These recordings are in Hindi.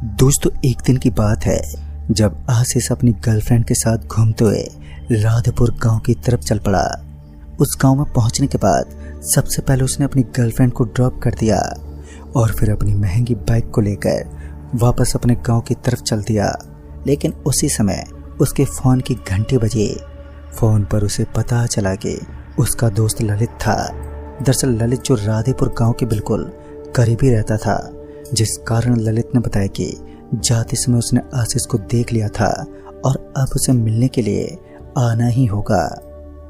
दोस्तों, एक दिन की बात है जब आशीष अपनी गर्लफ्रेंड के साथ घूमते हुए राधेपुर गांव की तरफ चल पड़ा। उस गांव में पहुंचने के बाद सबसे पहले उसने अपनी गर्लफ्रेंड को ड्रॉप कर दिया और फिर अपनी महंगी बाइक को लेकर वापस अपने गांव की तरफ चल दिया। लेकिन उसी समय उसके फ़ोन की घंटी बजी। फ़ोन पर उसे पता चला कि उसका दोस्त ललित था। दरअसल ललित जो राधेपुर गांव के बिल्कुल करीब ही रहता था, जिस कारण ललित ने बताया कि जाते समय उसने आशीष को देख लिया था और अब उसे मिलने के लिए आना ही होगा।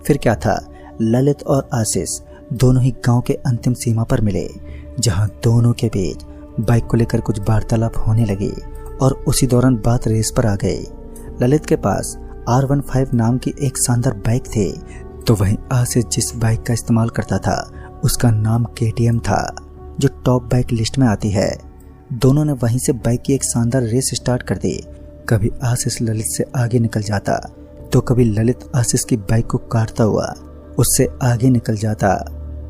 फिर क्या था, ललित और आशीष दोनों ही गांव के अंतिम सीमा पर मिले, जहां दोनों के बीच बाइक को लेकर कुछ वार्तालाप होने लगी और उसी दौरान बात रेस पर आ गई। ललित के पास R15 नाम की एक शानदार बाइक थी, तो वहीं आशीष जिस बाइक का इस्तेमाल करता था उसका नाम KTM था, जो टॉप बाइक लिस्ट में आती है। दोनों ने वहीं से बाइक की एक शानदार रेस स्टार्ट कर दी। कभी आशीष ललित से आगे निकल जाता तो कभी ललित आशीष की बाइक को काटता हुआ उससे आगे निकल जाता।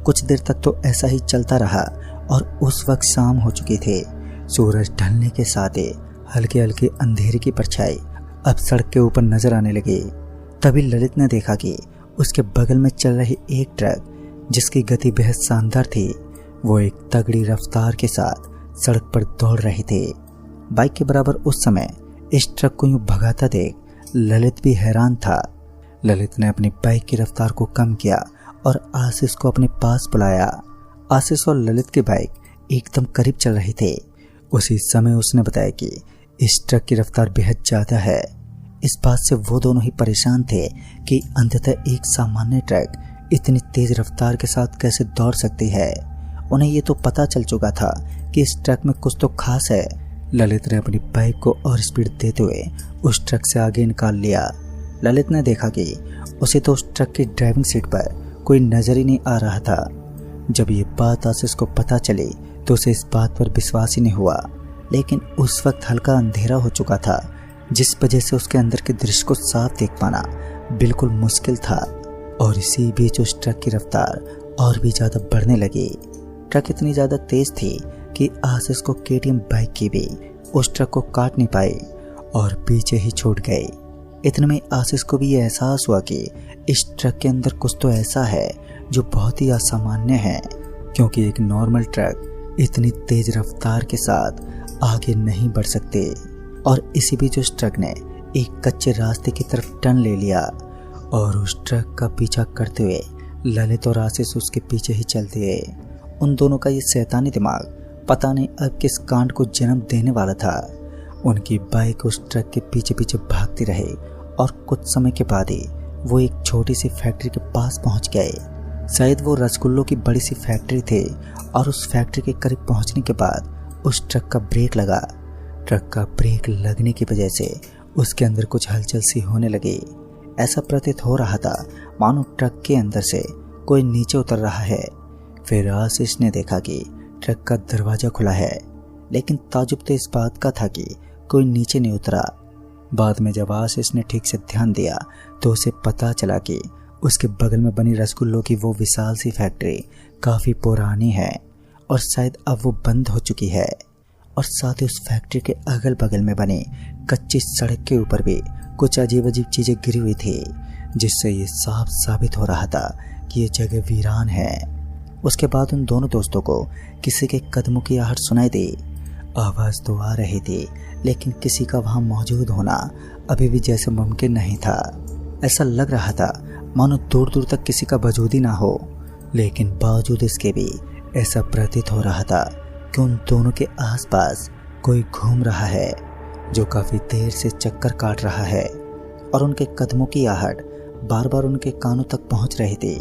कुछ देर तक तो ऐसा ही चलता रहा और उस वक्त शाम हो चुकी थी। सूरज ढलने के साथ ही हल्के हल्के अंधेरे की परछाई अब सड़क के ऊपर नजर आने लगी। तभी ललित ने देखा कि उसके बगल में चल रही एक ट्रक, जिसकी गति बेहद शानदार थी, वो एक तगड़ी रफ्तार के साथ सड़क पर दौड़ रही थी। बाइक के बराबर उस समय इस ट्रक को यूं भगाता देख ललित भी हैरान था। ललित ने अपनी बाइक की रफ्तार को कम किया और आशीष को अपने पास बुलाया। आशीष और ललित की बाइक एकदम करीब चल रही थी। उसी समय उसने बताया कि इस ट्रक की रफ्तार बेहद ज्यादा है। इस बात से वो दोनों ही परेशान थे कि अंततः एक सामान्य ट्रक इतनी तेज रफ्तार के साथ कैसे दौड़ सकती है। उन्हें ये तो पता चल चुका था कि इस ट्रक में कुछ तो खास है। ललित ने अपनी बाइक को और स्पीड देते हुए उस ट्रक से आगे निकाल लिया। ललित ने देखा कि उसे तो उस ट्रक की ड्राइविंग सीट पर कोई नजर ही नहीं आ रहा था। जब ये बात आशीष को पता चली तो उसे इस बात पर विश्वास ही नहीं हुआ। लेकिन उस वक्त हल्का अंधेरा हो चुका था, जिस वजह से उसके अंदर के दृश्य को साफ देख पाना बिल्कुल मुश्किल था। और इसी बीच उस ट्रक की रफ्तार और भी ज्यादा बढ़ने लगी। ट्रक इतनी ज्यादा तेज थी कि आशीष को KTM बाइक की भी उस ट्रक को काट नहीं पाई और पीछे ही छूट गई। इतने में आशीष को भी यह एहसास हुआ कि इस ट्रक के अंदर कुछ तो ऐसा है जो बहुत ही असामान्य है, क्योंकि एक नॉर्मल ट्रक इतनी तेज रफ्तार के साथ आगे नहीं बढ़ सकते। और इसी बीच उस ट्रक ने एक कच्चे रास्ते की तरफ टर्न ले लिया और उस ट्रक का पीछा करते हुए ललित और आशीष उसके पीछे ही चल दिए। उन दोनों का ये शैतानी दिमाग पता नहीं अब किस कांड को जन्म देने वाला था। उनकी बाइक उस ट्रक के पीछे पीछे भागती रही और कुछ समय के बाद ही वो एक छोटी सी फैक्ट्री के पास पहुंच गए। शायद वो रसगुल्लों की बड़ी सी फैक्ट्री थी और उस फैक्ट्री के करीब पहुंचने के बाद उस ट्रक का ब्रेक लगा। ट्रक का ब्रेक लगने की वजह से उसके अंदर कुछ हलचल सी होने लगी। ऐसा प्रतीत हो रहा था मानो ट्रक के अंदर से कोई नीचे उतर रहा है। फिर आशीष ने देखा कि ट्रक का दरवाजा खुला है, लेकिन ताजुब तो इस बात का था कि कोई नीचे नहीं उतरा। बाद में जब आशीष ने ठीक से ध्यान दिया तो उसे पता चला कि उसके बगल में बनी रसगुल्लों की वो विशाल सी फैक्ट्री काफी पुरानी है और शायद अब वो बंद हो चुकी है। और साथ ही उस फैक्ट्री के अगल बगल में बनी कच्ची सड़क के ऊपर भी कुछ अजीब अजीब चीजें गिरी हुई थी, जिससे ये साफ साबित हो रहा था कि ये जगह वीरान है। उसके बाद उन दोनों दोस्तों को किसी के कदमों की आहट सुनाई दी। आवाज तो आ रही थी, लेकिन किसी का वहां मौजूद होना अभी भी जैसे मुमकिन नहीं था। ऐसा लग रहा था मानो दूर दूर तक किसी का वजूद ही ना हो। लेकिन बावजूद इसके भी ऐसा प्रतीत हो रहा था कि उन दोनों के आसपास कोई घूम रहा है, जो काफी देर से चक्कर काट रहा है और उनके कदमों की आहट बार बार उनके कानों तक पहुंच रही थी।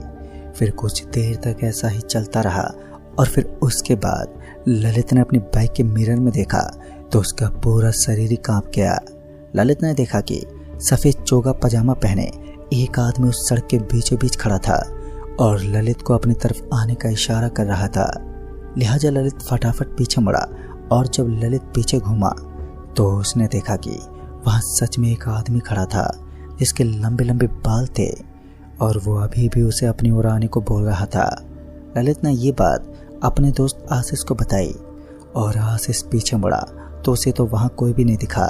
फिर कुछ देर तक ऐसा ही चलता रहा और फिर उसके बाद ललित ने अपनी बाइक के मिरर में देखा तो उसका पूरा शरीर ही कांप गया। ललित ने देखा कि सफेद चोगा पजामा पहने एक आदमी उस सड़क के बीचों बीच खड़ा था और ललित को अपनी तरफ आने का इशारा कर रहा था। लिहाजा ललित फटाफट पीछे मुड़ा और जब ललित पीछे घूमा तो उसने देखा कि वहां सच में एक आदमी खड़ा था, जिसके लंबे लंबे बाल थे और वो अभी भी उसे अपनी ओर आने को बोल रहा था। ललित ने ये बात अपने दोस्त आशीष को बताई और आशीष पीछे मुड़ा तो उसे तो वहां कोई भी नहीं दिखा।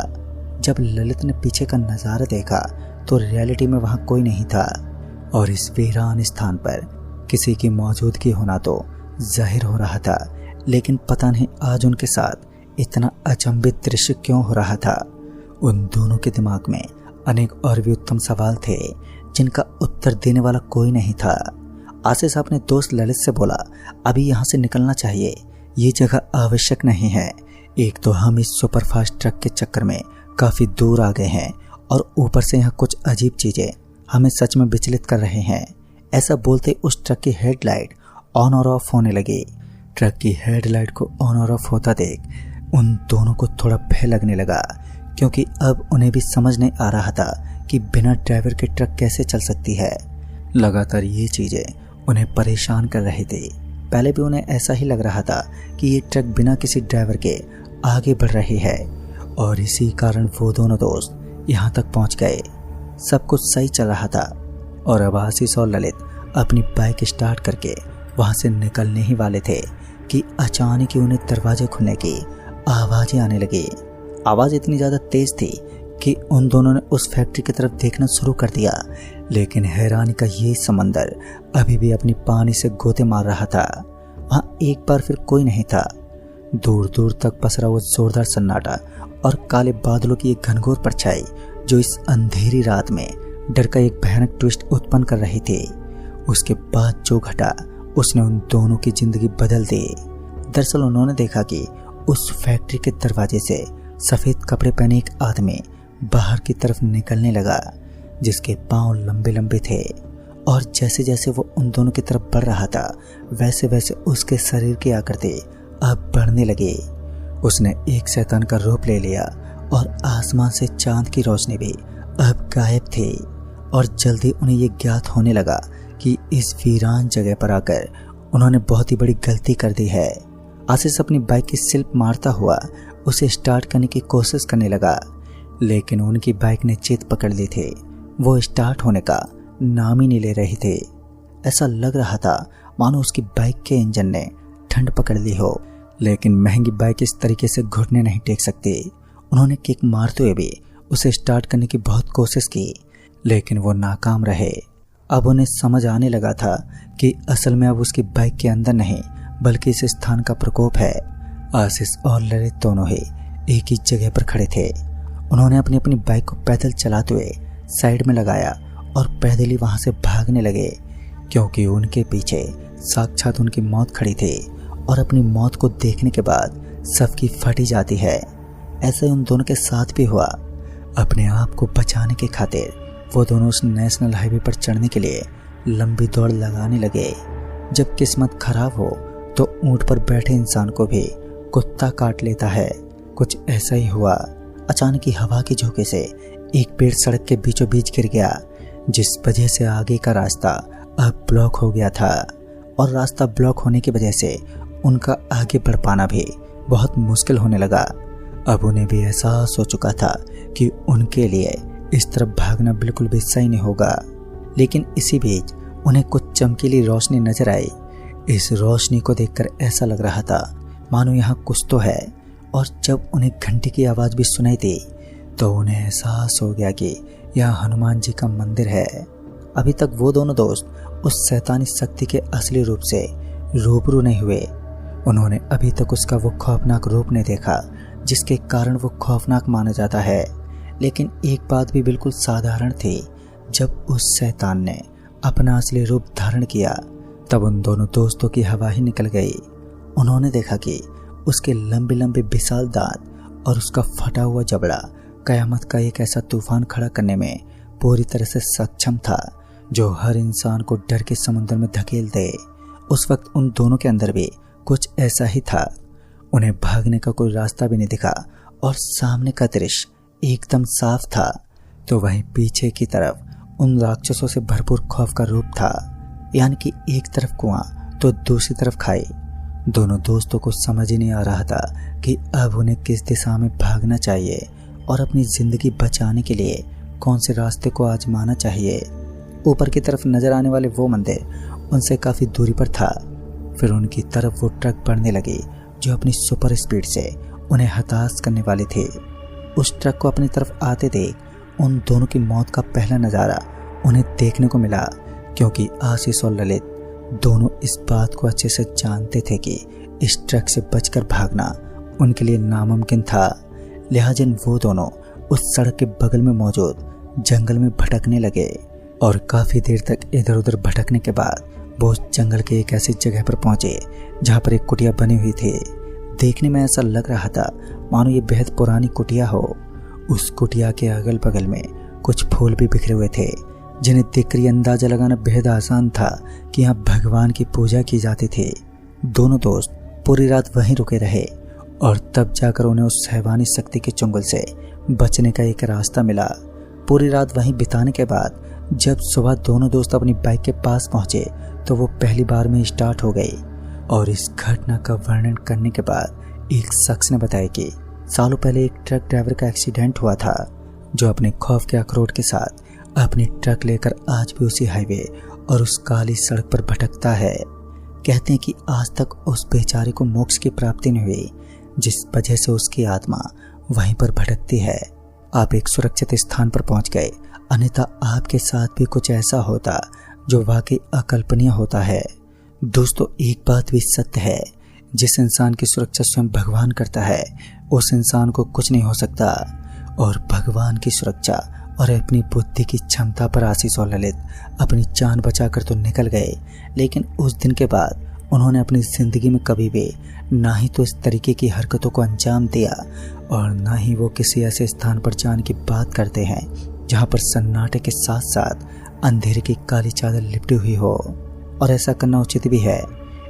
जब ललित ने पीछे का नजारा देखा तो रियलिटी में वहां कोई नहीं था और इस वीरान स्थान पर किसी की मौजूदगी होना तो जाहिर हो रहा था। लेकिन पता नहीं आज उनके साथ इतना अचंभित दृश्य क्यों हो रहा था। उन दोनों के दिमाग में अनेक और भी उत्तम सवाल थे जिनका उत्तर देने वाला कोई नहीं था। आशीष अपने दोस्त ललित से बोला, अभी यहाँ से निकलना चाहिए, ये जगह आवश्यक नहीं है। एक तो हम इस सुपरफास्ट ट्रक के चक्कर में काफी दूर आ गए हैं और ऊपर से यहाँ कुछ अजीब चीजें हमें सच में विचलित कर रहे हैं। ऐसा बोलते उस ट्रक की हेडलाइट ऑन और ऑफ होने लगी। ट्रक की हेडलाइट को ऑन और ऑफ होता देख उन दोनों को थोड़ा भय लगने लगा, क्योंकि अब उन्हें भी समझ नहीं आ रहा था कि बिना ड्राइवर के ट्रक कैसे चल सकती है। लगातार ये चीजें उन्हें परेशान कर रही थी। पहले भी उन्हें ऐसा ही लग रहा था कि ये ट्रक बिना किसी ड्राइवर के आगे बढ़ रही है और इसी कारण वो दोनों दोस्त यहाँ तक पहुँच गए। सब कुछ सही चल रहा था और अब आशीष और ललित अपनी बाइक स्टार्ट करके वहां से निकलने ही वाले थे कि अचानक ही उन्हें दरवाजे खुलने की आवाजें आने लगी। आवाज इतनी ज्यादा तेज थी कि उन दोनों ने उस फैक्ट्री की तरफ देखना शुरू कर दिया, लेकिन हैरानी का ये समंदर अभी भी अपनी पानी से गोते मार रहा था। वहां एक बार फिर कोई नहीं था। दूर दूर तक पसरा वो जोरदार सन्नाटा और काले बादलों की एक घनघोर परछाई जो इस अंधेरी रात में डर का एक भयानक ट्विस्ट उत्पन्न कर रही थी। उसके बाद जो घटा उसने उन दोनों की जिंदगी बदल दी। दरअसल उन्होंने देखा कि उस फैक्ट्री के दरवाजे से सफेद कपड़े पहने एक आदमी बाहर की तरफ निकलने लगा, जिसके पांव लंबे लंबे थे और जैसे जैसे वो उन दोनों की तरफ बढ़ रहा था वैसे वैसे उसके शरीर की आकृति अब बढ़ने लगी। उसने एक शैतान का रूप ले लिया और आसमान से चांद की रोशनी भी अब गायब थी और जल्दी उन्हें ये ज्ञात होने लगा कि इस वीरान जगह पर आकर उन्होंने बहुत ही बड़ी गलती कर दी है। आशीष अपनी बाइक की सिल्प मारता हुआ उसे स्टार्ट करने की कोशिश करने लगा, लेकिन उनकी बाइक ने चित पकड़ ली थी। वो स्टार्ट होने का नाम ही नहीं ले रही थी। ऐसा लग रहा था मानो उसकी बाइक के इंजन ने ठंड पकड़ ली हो, लेकिन महंगी बाइक इस तरीके से घुटने नहीं टेक सकती। उन्होंने किक मारते हुए भी उसे स्टार्ट करने की बहुत कोशिश की, लेकिन वो नाकाम रहे। अब उन्हें समझ आने लगा था कि असल में अब उसकी बाइक के अंदर नहीं बल्कि इस स्थान का प्रकोप है। आशीष और ललित दोनों ही एक ही जगह पर खड़े थे। उन्होंने अपनी अपनी बाइक को पैदल चलाते हुए साइड में लगाया और पैदल ही वहां से भागने लगे, क्योंकि उनके पीछे साक्षात उनकी मौत खड़ी थी और अपनी मौत को देखने के बाद सबकी फटी जाती है। ऐसा ही उन दोनों के साथ भी हुआ। अपने आप को बचाने के खातिर वो दोनों उस नेशनल हाईवे पर चढ़ने के लिए लंबी दौड़ लगाने लगे। जब किस्मत खराब हो तो ऊंट पर बैठे इंसान को भी कुत्ता काट लेता है। कुछ ऐसा ही हुआ। अचानक ही हवा के झोंके से एक पेड़ सड़क के बीचों बीच गिर गया, जिस वजह से आगे का रास्ता अब ब्लॉक हो गया था और रास्ता ब्लॉक होने की वजह से उनका आगे बढ़ पाना भी बहुत मुश्किल होने लगा। अब उन्हें भी एहसास हो चुका था कि उनके लिए इस तरफ भागना बिल्कुल भी सही नहीं होगा। लेकिन इसी बीच उन्हें कुछ चमकीली रोशनी नजर आई। इस रोशनी को देखकर ऐसा लग रहा था मानो यहाँ कुछ तो है, और जब उन्हें घंटी की आवाज भी सुनाई दी तो उन्हें एहसास हो गया कि यह हनुमान जी का मंदिर है। अभी तक वो दोनों दोस्त उस शैतानी शक्ति के असली रूप से रूबरू नहीं हुए। उन्होंने अभी तक उसका वो खौफनाक रूप नहीं देखा जिसके कारण वो खौफनाक माना जाता है। लेकिन एक बात भी बिल्कुल साधारण थी, जब उस शैतान ने अपना असली रूप धारण किया तब उन दोनों दोस्तों की हवा ही निकल गई। उन्होंने देखा कि उसके लंबे लंबे विशाल दांत और उसका फटा हुआ जबड़ा कयामत का एक ऐसा तूफान खड़ा करने में पूरी तरह से सक्षम था जो हर इंसान को डर के समुद्र में धकेल दे। उस वक्त उन दोनों के अंदर भी कुछ ऐसा ही था। उन्हें भागने का कोई रास्ता भी नहीं दिखा और सामने का दृश्य एकदम साफ था, तो वहीं पीछे की तरफ उन राक्षसों से भरपूर खौफ का रूप था। यानी कि एक तरफ कुआं तो दूसरी तरफ खाई। दोनों दोस्तों को समझ ही नहीं आ रहा था कि अब उन्हें किस दिशा में भागना चाहिए और अपनी जिंदगी बचाने के लिए कौन से रास्ते को आजमाना चाहिए। ऊपर की तरफ नजर आने वाले वो मंदिर उनसे काफी दूरी पर था। फिर उनकी तरफ वो ट्रक बढ़ने लगी जो अपनी सुपर स्पीड से उन्हें हताश करने वाले थे। उस ट्रक को अपनी तरफ आते देख उन दोनों की मौत का पहला नज़ारा उन्हें देखने को मिला, क्योंकि आशीष और ललित दोनों इस बात को अच्छे से जानते थे कि इस ट्रक से बचकर भागना उनके लिए नामुमकिन था। लिहाजा वो दोनों उस सड़क के बगल में मौजूद जंगल में भटकने लगे और काफ़ी देर तक इधर उधर भटकने के बाद वो उस जंगल के एक ऐसी जगह पर पहुंचे जहां पर एक कुटिया बनी हुई थी। देखने में ऐसा लग रहा था मानो ये बेहद पुरानी कुटिया हो। उस कुटिया के अगल बगल में कुछ फूल भी बिखरे हुए थे, जिन्हें देखकर ये अंदाजा लगाना बेहद आसान था कि यहाँ भगवान की पूजा की जाती थी। दोनों दोस्त पूरी रात वहीं रुके रहे और तब जाकर उन्हें उस हैवानी शक्ति के चुंगल से बचने का एक रास्ता मिला। पूरी रात वहीं बिताने के बाद जब सुबह दोनों दोस्त अपनी बाइक के पास पहुंचे तो वो पहली बार में स्टार्ट हो गई। और इस घटना का वर्णन करने के बाद एक शख्स ने बताया कि सालों पहले एक ट्रक ड्राइवर का एक्सीडेंट हुआ था, जो अपने खौफ के अखरोट के साथ अपनी ट्रक लेकर आज भी उसी हाईवे और उस काली सड़क पर भटकता है। कहते हैं कि आज तक उस बेचारे को मोक्ष की प्राप्ति नहीं हुई, जिस वजह से उसकी आत्मा वहीं पर भटकती है। आप एक सुरक्षित स्थान पर पहुंच गए, अन्यथा आपके साथ भी कुछ ऐसा होता जो वाकई अकल्पनीय होता है। दोस्तों, एक बात भी सत्य है, जिस इंसान की सुरक्षा स्वयं भगवान करता है उस इंसान को कुछ नहीं हो सकता। और भगवान की सुरक्षा और अपनी बुद्धि की क्षमता पर आशीष और ललित अपनी जान बचाकर तो निकल गए, लेकिन उस दिन के बाद उन्होंने अपनी जिंदगी में कभी भी ना ही तो इस तरीके की हरकतों को अंजाम दिया और ना ही वो किसी ऐसे स्थान पर जाने की बात करते हैं जहां पर सन्नाटे के साथ साथ अंधेरे की काली चादर लिपटी हुई हो। और ऐसा करना उचित भी है।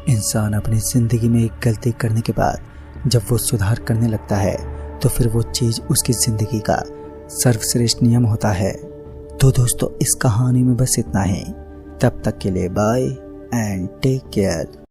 इंसान अपनी जिंदगी में एक गलती करने के बाद जब वो सुधार करने लगता है तो फिर वो चीज़ उसकी जिंदगी का सर्वश्रेष्ठ नियम होता है। तो दोस्तों, इस कहानी में बस इतना ही। तब तक के लिए बाय एंड टेक केयर।